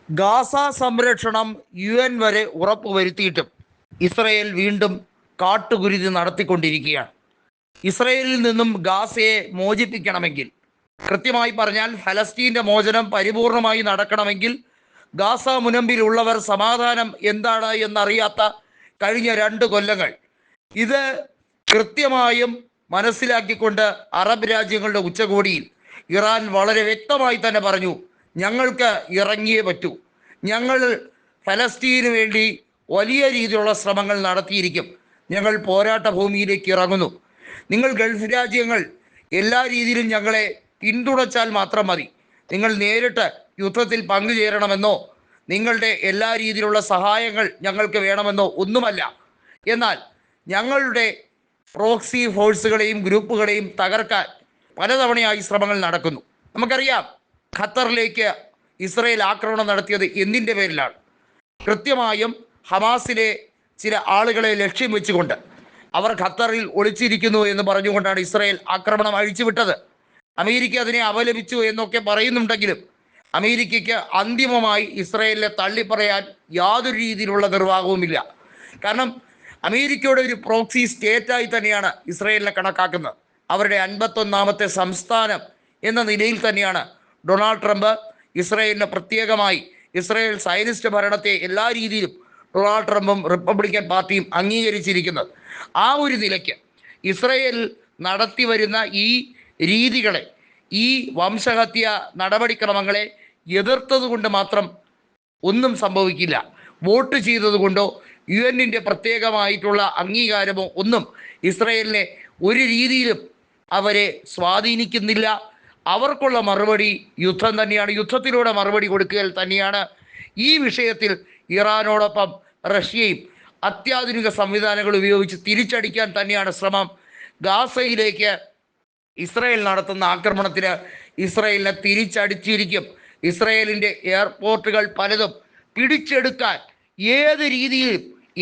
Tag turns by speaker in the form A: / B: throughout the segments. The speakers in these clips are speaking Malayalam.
A: ഗാസ സംരക്ഷണം UN വരെ ഉറപ്പുവരുത്തിയിട്ടും ഇസ്രയേൽ വീണ്ടും കാട്ടുകുരുതി നടത്തിക്കൊണ്ടിരിക്കുകയാണ്. ഇസ്രയേലിൽ നിന്നും ഗാസയെ മോചിപ്പിക്കണമെങ്കിൽ, കൃത്യമായി പറഞ്ഞാൽ ഫലസ്തീൻ്റെ മോചനം പരിപൂർണമായി നടക്കണമെങ്കിൽ, ഗാസ മുനമ്പിലുള്ളവർ സമാധാനം എന്താണ് എന്നറിയാത്ത കഴിഞ്ഞ 2 കൊല്ലങ്ങൾ, ഇത് കൃത്യമായും മനസ്സിലാക്കിക്കൊണ്ട് അറബ് രാജ്യങ്ങളുടെ ഉച്ചകോടിയിൽ ഇറാൻ വളരെ വ്യക്തമായി തന്നെ പറഞ്ഞു, ഞങ്ങൾക്ക് ഇറങ്ങിയേ പറ്റൂ, ഞങ്ങൾ ഫലസ്തീന് വേണ്ടി വലിയ രീതിയിലുള്ള ശ്രമങ്ങൾ നടത്തിയിരിക്കും, ഞങ്ങൾ പോരാട്ട ഭൂമിയിലേക്ക് ഇറങ്ങുന്നു, നിങ്ങൾ ഗൾഫ് രാജ്യങ്ങൾ എല്ലാ രീതിയിലും ഞങ്ങളെ പിന്തുണച്ചാൽ മാത്രം മതി, നിങ്ങൾ നേരിട്ട് യുദ്ധത്തിൽ പങ്കുചേരണമെന്നോ നിങ്ങളുടെ എല്ലാ രീതിയിലുള്ള സഹായങ്ങൾ ഞങ്ങൾക്ക് വേണമെന്നോ ഒന്നുമല്ല, എന്നാൽ ഞങ്ങളുടെ പ്രോക്സി ഫോഴ്സുകളെയും ഗ്രൂപ്പുകളെയും തകർക്കാൻ പലതവണയായി ശ്രമങ്ങൾ നടക്കുന്നു. നമുക്കറിയാം, ഖത്തറിലേക്ക് ഇസ്രയേൽ ആക്രമണം നടത്തിയത് എന്തിൻ്റെ പേരിലാണ്? കൃത്യമായും ഹമാസിലെ ചില ആളുകളെ ലക്ഷ്യം വെച്ചുകൊണ്ട് അവർ ഖത്തറിൽ ഒളിച്ചിരിക്കുന്നു എന്ന് പറഞ്ഞുകൊണ്ടാണ് ഇസ്രയേൽ ആക്രമണം അഴിച്ചുവിട്ടത്. അമേരിക്ക അതിനെ അപലപിച്ചു എന്നൊക്കെ പറയുന്നുണ്ടെങ്കിലും അമേരിക്കയ്ക്ക് അന്തിമമായി ഇസ്രയേലിനെ തള്ളിപ്പറയാൻ യാതൊരു രീതിയിലുള്ള നിർവാഹവുമില്ല. കാരണം അമേരിക്കയുടെ ഒരു പ്രോക്സി സ്റ്റേറ്റായി തന്നെയാണ് ഇസ്രയേലിനെ കണക്കാക്കുന്നത്. അവരുടെ 51ാമത്തെ സംസ്ഥാനം എന്ന നിലയിൽ തന്നെയാണ് ഡൊണാൾഡ് ട്രംപ് ഇസ്രയേലിന് പ്രത്യേകമായി ഇസ്രയേൽ സയനിസ്റ്റ് ഭരണത്തെ എല്ലാ രീതിയിലും ഡൊണാൾഡ് ട്രംപും റിപ്പബ്ലിക്കൻ പാർട്ടിയും അംഗീകരിച്ചിരിക്കുന്നത്. ആ ഒരു നിലയ്ക്ക് ഇസ്രയേൽ നടത്തി വരുന്ന ഈ രീതികളെ, ഈ വംശഹത്യ നടപടിക്രമങ്ങളെ എതിർത്തത് കൊണ്ട് മാത്രം ഒന്നും സംഭവിക്കില്ല. വോട്ട് ചെയ്തതുകൊണ്ടോ UN-ൻ്റെ പ്രത്യേകമായിട്ടുള്ള അംഗീകാരമോ ഒന്നും ഇസ്രയേലിനെ ഒരു രീതിയിലും അവരെ സ്വാധീനിക്കുന്നില്ല. അവർക്കുള്ള മറുപടി യുദ്ധം തന്നെയാണ്, യുദ്ധത്തിലൂടെ മറുപടി കൊടുക്കുക തന്നെയാണ്. ഈ വിഷയത്തിൽ ഇറാനോടൊപ്പം റഷ്യയും അത്യാധുനിക സംവിധാനങ്ങൾ ഉപയോഗിച്ച് തിരിച്ചടിക്കാൻ തന്നെയാണ് ശ്രമം. ഗാസയിലേക്ക് ഇസ്രയേൽ നടത്തുന്ന ആക്രമണത്തിന് ഇസ്രയേലിനെ തിരിച്ചടിച്ചിരിക്കും. ഇസ്രയേലിൻ്റെ എയർപോർട്ടുകൾ പലതും പിടിച്ചെടുക്കാൻ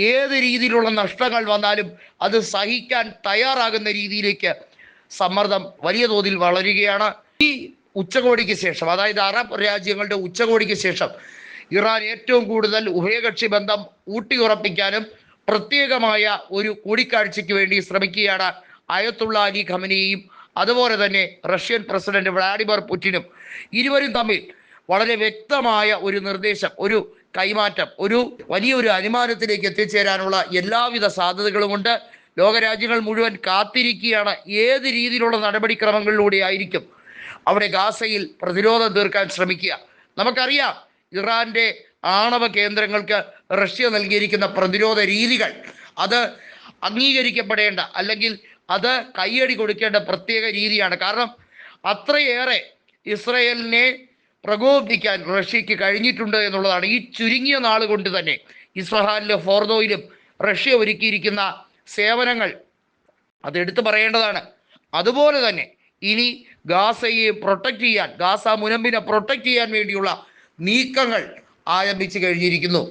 A: ഏത് രീതിയിലുള്ള നഷ്ടങ്ങൾ വന്നാലും അത് സഹിക്കാൻ തയ്യാറാകുന്ന രീതിയിലേക്ക് സമ്മർദ്ദം വലിയ തോതിൽ വളരുകയാണ്. ഈ ഉച്ചകോടിക്ക് ശേഷം, അതായത് അറബ് രാജ്യങ്ങളുടെ ഉച്ചകോടിക്ക് ശേഷം, ഇറാൻ ഏറ്റവും കൂടുതൽ ഉഭയകക്ഷി ബന്ധം ഊട്ടിയുറപ്പിക്കാനും പ്രത്യേകമായ ഒരു കൂടിക്കാഴ്ചയ്ക്ക് വേണ്ടി ശ്രമിക്കുകയാണ്. അയത്തുള്ള അലി ഖമനിയും അതുപോലെ തന്നെ റഷ്യൻ പ്രസിഡന്റ് വ്ളാഡിമിർ പുടിനും ഇരുവരും തമ്മിൽ വളരെ വ്യക്തമായ ഒരു നിർദ്ദേശം, ഒരു കൈമാറ്റം, ഒരു വലിയൊരു അനുമാനത്തിലേക്ക് എത്തിച്ചേരാനുള്ള എല്ലാവിധ സാധ്യതകളുമുണ്ട്. ലോകരാജ്യങ്ങൾ മുഴുവൻ കാത്തിരിക്കുകയാണ് ഏത് രീതിയിലുള്ള നടപടിക്രമങ്ങളിലൂടെ ആയിരിക്കും അവിടെ ഗാസയിൽ പ്രതിരോധം തീർക്കാൻ ശ്രമിക്കുക. നമുക്കറിയാം, ഇറാൻ്റെ ആണവ കേന്ദ്രങ്ങൾക്ക് റഷ്യ നൽകിയിരിക്കുന്ന പ്രതിരോധ രീതികൾ, അത് അംഗീകരിക്കപ്പെടേണ്ട, അല്ലെങ്കിൽ അത് കയ്യടി കൊടുക്കേണ്ട പ്രത്യേക രീതിയാണ്. കാരണം അത്രയേറെ ഇസ്രയേലിനെ പ്രകോപിപ്പിക്കാൻ റഷ്യക്ക് കഴിഞ്ഞിട്ടുണ്ട് എന്നുള്ളതാണ്. ഈ ചുരുങ്ങിയ നാൾ കൊണ്ട് തന്നെ ഇസ്ഫഹാനിലും ഫോർദോയിലും റഷ്യ ഒരുക്കിയിരിക്കുന്ന സേവനങ്ങൾ അതെടുത്ത് പറയേണ്ടതാണ്. അതുപോലെ തന്നെ ഇനി ഗാസയെ പ്രൊട്ടക്റ്റ് ചെയ്യാൻ, ഗാസ മുനമ്പിനെ പ്രൊട്ടക്റ്റ് ചെയ്യാൻ വേണ്ടിയുള്ള നീക്കങ്ങൾ ആരംഭിച്ചു കഴിഞ്ഞിരിക്കുന്നു.